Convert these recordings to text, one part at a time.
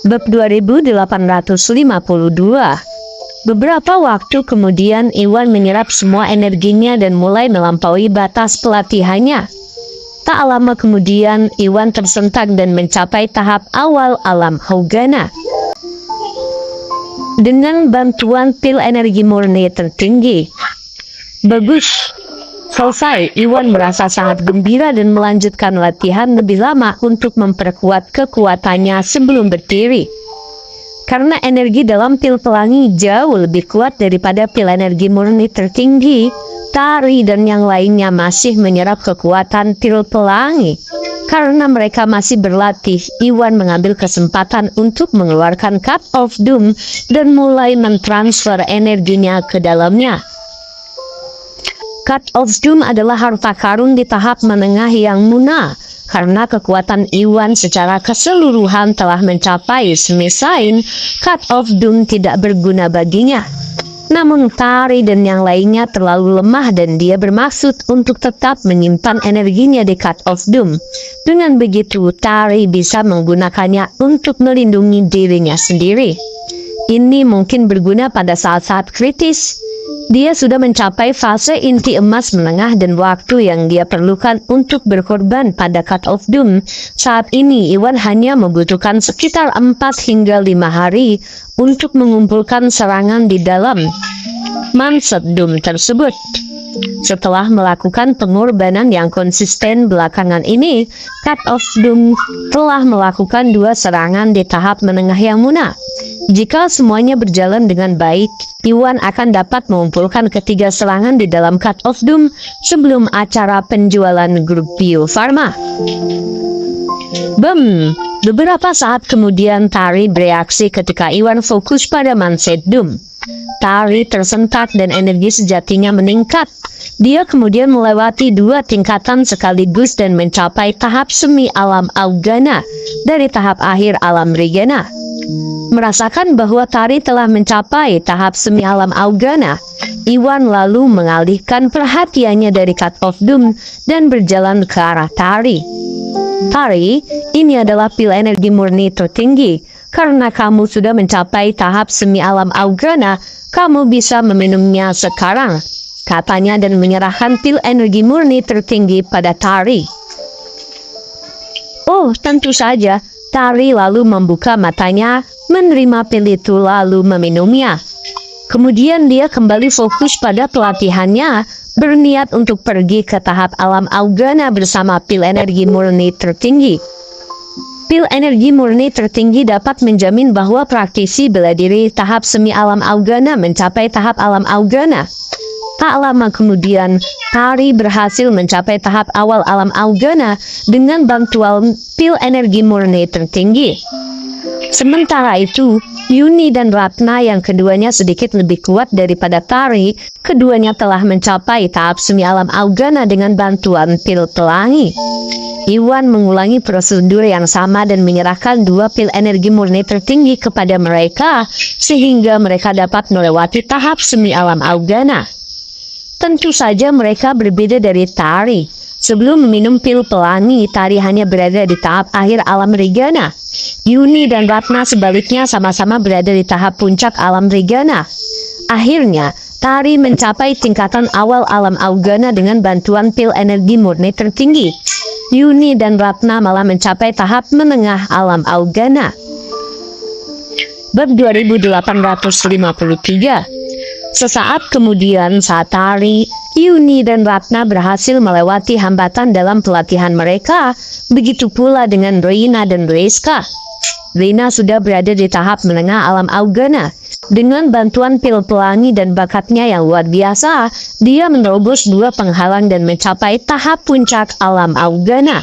Bab 2852. Beberapa waktu kemudian Iwan menyerap semua energinya dan mulai melampaui batas pelatihannya. Tak lama kemudian Iwan tersentak dan mencapai tahap awal alam Haugana. Dengan bantuan pil energi murni tertinggi. Bagus. Selesai, Iwan merasa sangat gembira dan melanjutkan latihan lebih lama untuk memperkuat kekuatannya sebelum berdiri. Karena energi dalam pil pelangi jauh lebih kuat daripada pil energi murni tertinggi, Tari dan yang lainnya masih menyerap kekuatan pil pelangi. Karena mereka masih berlatih, Iwan mengambil kesempatan untuk mengeluarkan Cut of Doom dan mulai mentransfer energinya ke dalamnya. Cut of Doom adalah harta karun di tahap menengah yang muna, karena kekuatan Iwan secara keseluruhan telah mencapai semisain, Cut of Doom tidak berguna baginya. Namun Tari dan yang lainnya terlalu lemah dan dia bermaksud untuk tetap menyimpan energinya di Cut of Doom. Dengan begitu, Tari bisa menggunakannya untuk melindungi dirinya sendiri. Ini mungkin berguna pada saat-saat kritis. Dia sudah mencapai fase inti emas menengah dan waktu yang dia perlukan untuk berkorban pada Cut of Doom. Saat ini Iwan hanya membutuhkan sekitar 4 hingga 5 hari untuk mengumpulkan serangan di dalam Mindset Doom tersebut. Setelah melakukan pengorbanan yang konsisten belakangan ini, Cut of Doom telah melakukan 2 serangan di tahap menengah yang muna. Jika semuanya berjalan dengan baik, Iwan akan dapat mengumpulkan ketiga serangan di dalam Cut of Doom sebelum acara penjualan grup Bio Farma. Beberapa saat kemudian Tari bereaksi ketika Iwan fokus pada Mindset Doom. Tari tersentak dan energi sejatinya meningkat. Dia kemudian melewati 2 tingkatan sekaligus dan mencapai tahap semi alam Augana dari tahap akhir alam Regena. Merasakan bahwa Tari telah mencapai tahap semi alam Augana, Iwan lalu mengalihkan perhatiannya dari Cut of Doom dan berjalan ke arah Tari. Tari, ini adalah pil energi murni tertinggi. Karena kamu sudah mencapai tahap semi alam Augana, kamu bisa meminumnya sekarang, katanya dan menyerahkan pil energi murni tertinggi pada Tari. Oh, tentu saja. Tari lalu membuka matanya, menerima pil itu lalu meminumnya. Kemudian dia kembali fokus pada pelatihannya, berniat untuk pergi ke tahap alam Augana bersama pil energi murni tertinggi. Pil energi murni tertinggi dapat menjamin bahwa praktisi bela diri tahap semi alam Augana mencapai tahap alam Augana. Tak lama kemudian, Tari berhasil mencapai tahap awal alam Augana dengan bantuan pil energi murni tertinggi. Sementara itu, Yuni dan Ratna yang keduanya sedikit lebih kuat daripada Tari, keduanya telah mencapai tahap semi alam Augana dengan bantuan pil pelangi. Iwan mengulangi prosedur yang sama dan menyerahkan 2 pil energi murni tertinggi kepada mereka, sehingga mereka dapat melewati tahap semi alam Augana. Tentu saja mereka berbeda dari Tari. Sebelum meminum pil pelangi, Tari hanya berada di tahap akhir alam Regana. Yuni dan Ratna sebaliknya sama-sama berada di tahap puncak alam Regana. Akhirnya, Tari mencapai tingkatan awal alam Augana dengan bantuan pil energi murni tertinggi. Yuni dan Ratna malah mencapai tahap menengah alam Augana. Bab 2853. Sesaat kemudian saat Tari, Yuni dan Ratna berhasil melewati hambatan dalam pelatihan mereka, begitu pula dengan Reina dan Reiska. Reina sudah berada di tahap menengah alam Augana. Dengan bantuan pil pelangi dan bakatnya yang luar biasa, dia menerobos 2 penghalang dan mencapai tahap puncak alam Augana.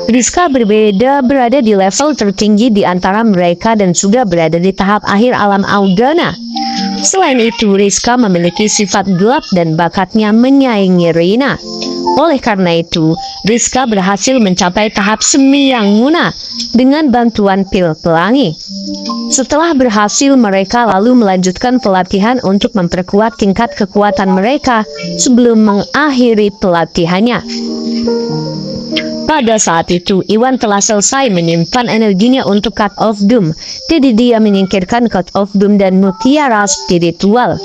Rizka berada di level tertinggi di antara mereka dan sudah berada di tahap akhir alam Augana. Selain itu, Rizka memiliki sifat gelap dan bakatnya menyaingi Reina. Oleh karena itu, Rizka berhasil mencapai tahap semi yang muna dengan bantuan pil pelangi. Setelah berhasil, mereka lalu melanjutkan pelatihan untuk memperkuat tingkat kekuatan mereka sebelum mengakhiri pelatihannya. Pada saat itu, Iwan telah selesai menyimpan energinya untuk Cut of Doom. Jadi dia menyingkirkan Cut of Doom dan mutiara spiritual.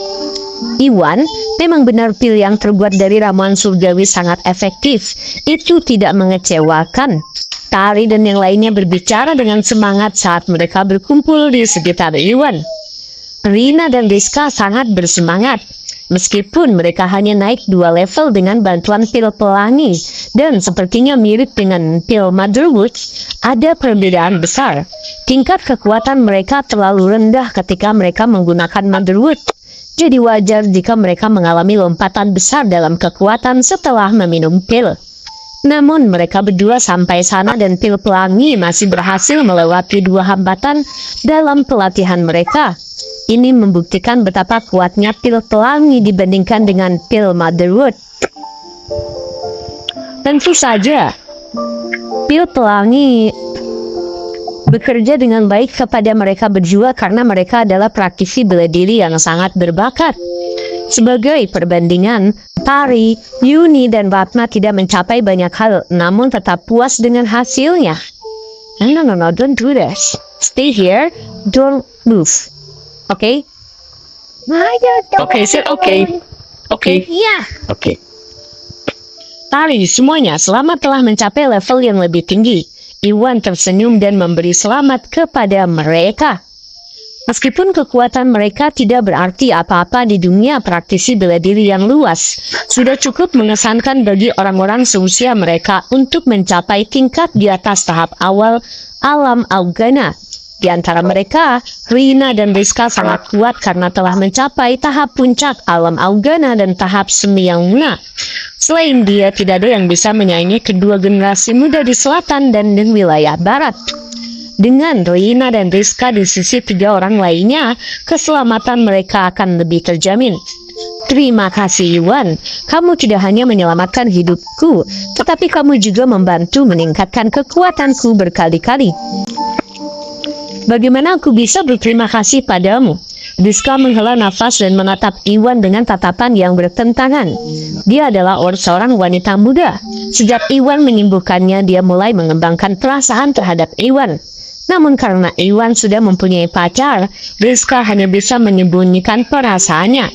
Iwan memang benar pil yang terbuat dari ramuan surgawi sangat efektif. Itu tidak mengecewakan. Tari dan yang lainnya berbicara dengan semangat saat mereka berkumpul di sekitar Iwan. Rina dan Rizka sangat bersemangat. Meskipun mereka hanya naik 2 level dengan bantuan pil pelangi dan sepertinya mirip dengan pil Motherwood, ada perbedaan besar. Tingkat kekuatan mereka terlalu rendah ketika mereka menggunakan Motherwood. Jadi wajar jika mereka mengalami lompatan besar dalam kekuatan setelah meminum pil. Namun mereka berdua sampai sana dan pil pelangi masih berhasil melewati 2 hambatan dalam pelatihan mereka. Ini membuktikan betapa kuatnya pil pelangi dibandingkan dengan pil Motherwood. Tentu saja, pil pelangi bekerja dengan baik kepada mereka berdua karena mereka adalah praktisi bela diri yang sangat berbakat. Sebagai perbandingan, Tari, Yuni, dan Ratna tidak mencapai banyak hal, namun tetap puas dengan hasilnya. No, don't do this. Stay here, don't move. Oke? Oke, sir, oke. Oke. Iya. Oke. Tari semuanya selamat telah mencapai level yang lebih tinggi. Iwan tersenyum dan memberi selamat kepada mereka. Meskipun kekuatan mereka tidak berarti apa-apa di dunia praktisi bela diri yang luas, sudah cukup mengesankan bagi orang-orang seusia mereka untuk mencapai tingkat di atas tahap awal alam Augana. Di antara mereka, Rina dan Rizka sangat kuat karena telah mencapai tahap puncak alam Augana dan tahap Semiyanguna. Selain dia, tidak ada yang bisa menyaingi kedua generasi muda di selatan dan di wilayah barat. Dengan Rina dan Rizka di sisi 3 orang lainnya, keselamatan mereka akan lebih terjamin. Terima kasih Iwan, kamu tidak hanya menyelamatkan hidupku, tetapi kamu juga membantu meningkatkan kekuatanku berkali-kali. Bagaimana aku bisa berterima kasih padamu? Rizka menghela nafas dan menatap Iwan dengan tatapan yang bertentangan. Dia adalah seorang wanita muda. Sejak Iwan menyembuhkannya, dia mulai mengembangkan perasaan terhadap Iwan. Namun karena Iwan sudah mempunyai pacar, Rizka hanya bisa menyembunyikan perasaannya.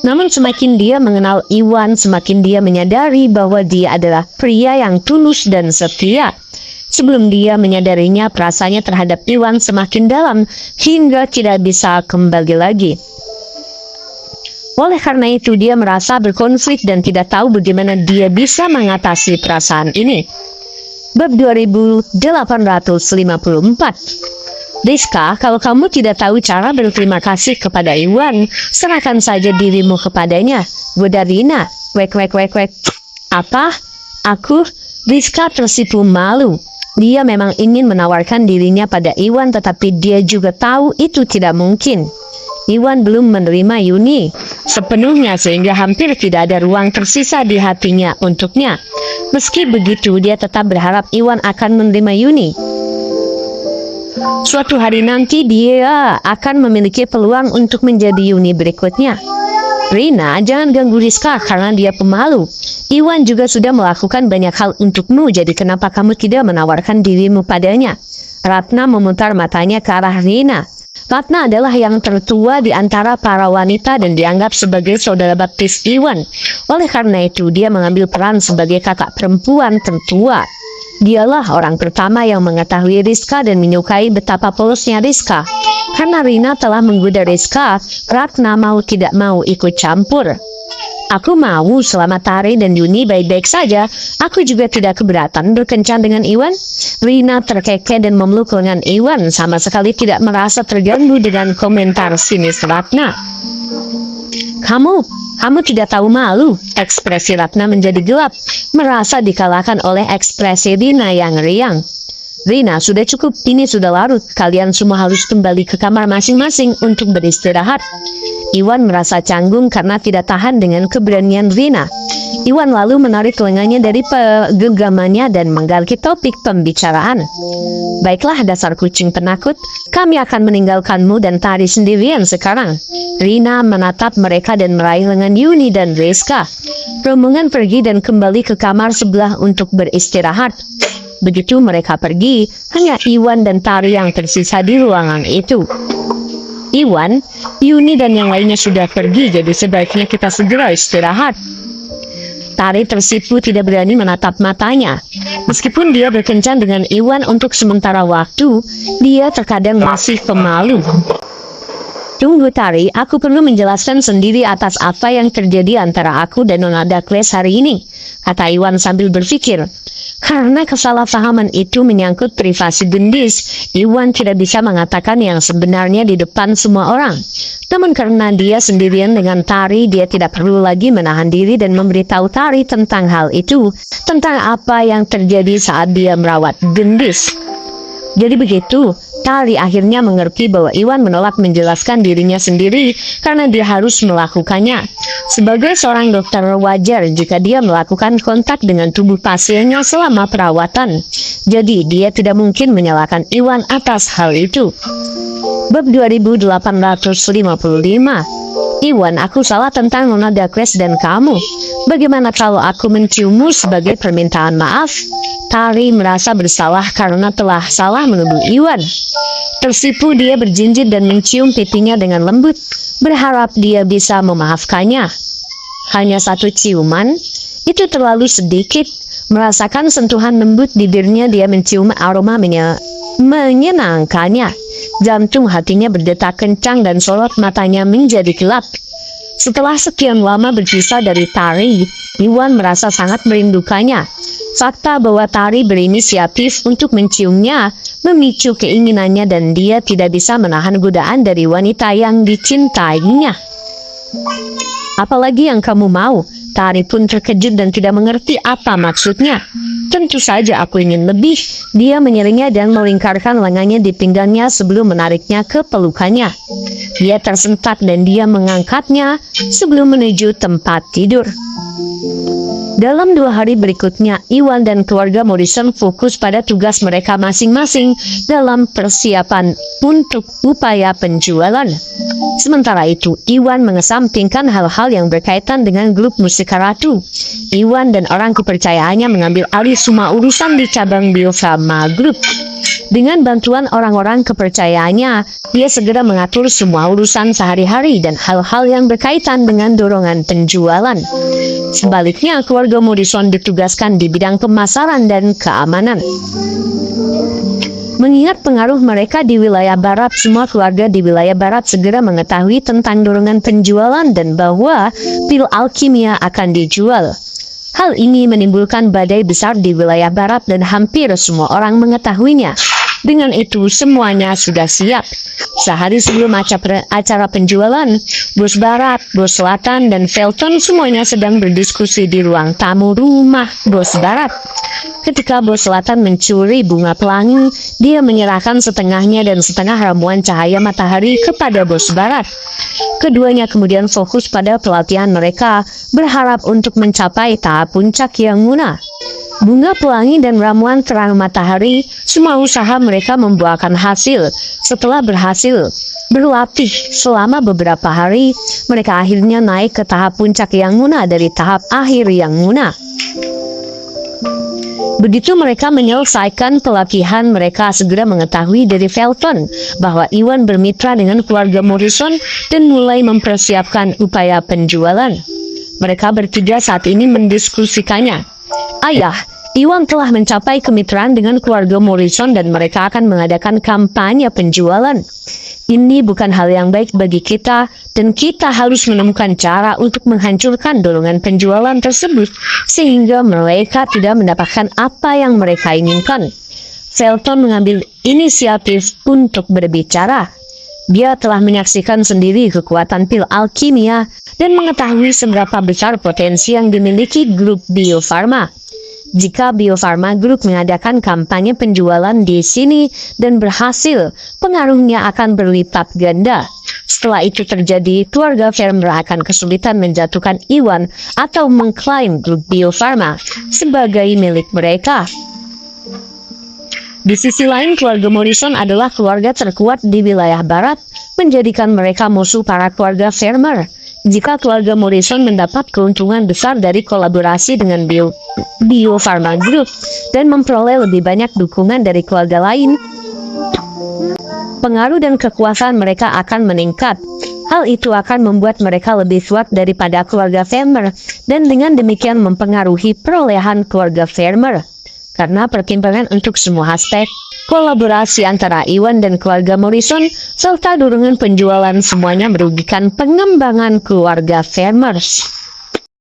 Namun semakin dia mengenal Iwan, semakin dia menyadari bahwa dia adalah pria yang tulus dan setia. Sebelum dia menyadarinya, perasaannya terhadap Iwan semakin dalam hingga tidak bisa kembali lagi. Oleh karena itu, dia merasa berkonflik dan tidak tahu bagaimana dia bisa mengatasi perasaan ini. Bab 2854. Rizka, kalau kamu tidak tahu cara berterima kasih kepada Iwan, serahkan saja dirimu kepadanya. Goda Rina. Wek. Apa? Aku? Rizka tersipu malu. Dia memang ingin menawarkan dirinya pada Iwan, tetapi dia juga tahu itu tidak mungkin. Iwan belum menerima Yuni sepenuhnya sehingga hampir tidak ada ruang tersisa di hatinya untuknya. Meski begitu, dia tetap berharap Iwan akan menerima Yuni. Suatu hari nanti dia akan memiliki peluang untuk menjadi Yuni berikutnya. Rina, jangan ganggu Rizka karena dia pemalu. Iwan juga sudah melakukan banyak hal untukmu, jadi kenapa kamu tidak menawarkan dirimu padanya? Ratna memutar matanya ke arah Rina. Ratna adalah yang tertua di antara para wanita dan dianggap sebagai saudara baptis Iwan. Oleh karena itu, dia mengambil peran sebagai kakak perempuan tertua. Dialah orang pertama yang mengetahui Rizka dan menyukai betapa polosnya Rizka. Karena Rina telah menggoda Rizka, Ratna mau tidak mau ikut campur. Aku mau selama Tari dan Yuni baik-baik saja. Aku juga tidak keberatan berkencan dengan Iwan. Rina terkekeh dan memeluk lengan Iwan, sama sekali tidak merasa terganggu dengan komentar sinis Ratna. Kamu tidak tahu malu. Ekspresi Ratna menjadi gelap, merasa dikalahkan oleh ekspresi Rina yang riang. Rina, sudah cukup, ini sudah larut. Kalian semua harus kembali ke kamar masing-masing untuk beristirahat. Iwan merasa canggung karena tidak tahan dengan keberanian Rina. Iwan lalu menarik lengannya dari genggamannya dan mengganti topik pembicaraan. Baiklah dasar kucing penakut, kami akan meninggalkanmu dan Tari sendirian sekarang. Rina menatap mereka dan meraih lengan Yuni dan Rizka. Rombongan pergi dan kembali ke kamar sebelah untuk beristirahat. Begitu mereka pergi, hanya Iwan dan Tari yang tersisa di ruangan itu. Iwan, Yuni dan yang lainnya sudah pergi, jadi sebaiknya kita segera istirahat. Tari tersipu tidak berani menatap matanya. Meskipun dia berkencan dengan Iwan untuk sementara waktu, dia terkadang masih pemalu. Tunggu Tari, aku perlu menjelaskan sendiri atas apa yang terjadi antara aku dan Nona Dakles hari ini, kata Iwan sambil berpikir. Karena kesalahpahaman itu menyangkut privasi gendis, Iwan tidak bisa mengatakan yang sebenarnya di depan semua orang. Namun karena dia sendirian dengan Tari, dia tidak perlu lagi menahan diri dan memberitahu Tari tentang hal itu, tentang apa yang terjadi saat dia merawat gendis. Jadi begitu, Tari akhirnya mengerti bahwa Iwan menolak menjelaskan dirinya sendiri karena dia harus melakukannya. Sebagai seorang dokter wajar jika dia melakukan kontak dengan tubuh pasiennya selama perawatan. Jadi dia tidak mungkin menyalahkan Iwan atas hal itu. Bab 2855. Iwan, aku salah tentang Nona Dakles dan kamu. Bagaimana kalau aku menciummu sebagai permintaan maaf? Tari merasa bersalah karena telah salah menuduh Iwan. Tersipu dia berjinjit dan mencium pipinya dengan lembut, berharap dia bisa memaafkannya. Hanya satu ciuman, itu terlalu sedikit. Merasakan sentuhan lembut bibirnya, dia mencium aroma menyenangkannya. Jantung hatinya berdetak kencang dan sorot matanya menjadi gelap. Setelah sekian lama berpisah dari Tari, Iwan merasa sangat merindukannya. Fakta bahwa Tari berinisiatif untuk menciumnya memicu keinginannya dan dia tidak bisa menahan godaan dari wanita yang dicintainya. Apalagi yang kamu mau? Tari pun terkejut dan tidak mengerti apa maksudnya. Tentu saja aku ingin lebih. Dia menyeringnya dan melingkarkan lengannya di pinggangnya sebelum menariknya ke pelukannya. Dia tersentak dan dia mengangkatnya sebelum menuju tempat tidur. Dalam 2 hari berikutnya, Iwan dan keluarga Morrison fokus pada tugas mereka masing-masing dalam persiapan untuk upaya penjualan. Sementara itu, Iwan mengesampingkan hal-hal yang berkaitan dengan grup Mustika Ratu. Iwan dan orang kepercayaannya mengambil alih semua urusan di cabang Biofarma Group. Dengan bantuan orang-orang kepercayaannya, dia segera mengatur semua urusan sehari-hari dan hal-hal yang berkaitan dengan dorongan penjualan. Sebaliknya, keluarga Morrison ditugaskan di bidang pemasaran dan keamanan. Mengingat pengaruh mereka di wilayah barat, semua keluarga di wilayah barat segera mengetahui tentang dorongan penjualan dan bahwa pil alkimia akan dijual. Hal ini menimbulkan badai besar di wilayah barat dan hampir semua orang mengetahuinya. Dengan itu semuanya sudah siap. Sehari sebelum acara penjualan, Bos Barat, Bos Selatan, dan Felton semuanya sedang berdiskusi di ruang tamu rumah Bos Barat. Ketika Bos Selatan mencuri bunga pelangi, dia menyerahkan setengahnya dan setengah ramuan cahaya matahari kepada Bos Barat. Keduanya kemudian fokus pada pelatihan mereka, berharap untuk mencapai tahap puncak yang muna. Bunga pelangi dan ramuan terang matahari, semua usaha mereka membuahkan hasil. Setelah berhasil berlatih selama beberapa hari, mereka akhirnya naik ke tahap puncak yang muna dari tahap akhir yang muna. Begitu mereka menyelesaikan pelatihan, mereka segera mengetahui dari Felton bahwa Iwan bermitra dengan keluarga Morrison dan mulai mempersiapkan upaya penjualan. Mereka bertiga saat ini mendiskusikannya. Ayah, Iwan telah mencapai kemitraan dengan keluarga Morrison dan mereka akan mengadakan kampanye penjualan. Ini bukan hal yang baik bagi kita dan kita harus menemukan cara untuk menghancurkan dorongan penjualan tersebut sehingga mereka tidak mendapatkan apa yang mereka inginkan. Felton mengambil inisiatif untuk berbicara. Dia telah menyaksikan sendiri kekuatan pil alkimia dan mengetahui seberapa besar potensi yang dimiliki grup Biofarma. Jika Bio Farma Group mengadakan kampanye penjualan di sini dan berhasil, pengaruhnya akan berlipat ganda. Setelah itu terjadi, keluarga Farmer akan kesulitan menjatuhkan Iwan atau mengklaim grup Bio Farma sebagai milik mereka. Di sisi lain, keluarga Morrison adalah keluarga terkuat di wilayah barat, menjadikan mereka musuh para keluarga Farmer. Jika keluarga Morrison mendapat keuntungan besar dari kolaborasi dengan Bio Farma Group dan memperoleh lebih banyak dukungan dari keluarga lain, pengaruh dan kekuasaan mereka akan meningkat. Hal itu akan membuat mereka lebih kuat daripada keluarga Farmer dan dengan demikian mempengaruhi perolehan keluarga Farmer. Karena pertimbangan untuk semua aspek, kolaborasi antara Iwan dan keluarga Morrison serta dorongan penjualan semuanya merugikan pengembangan keluarga Farmer.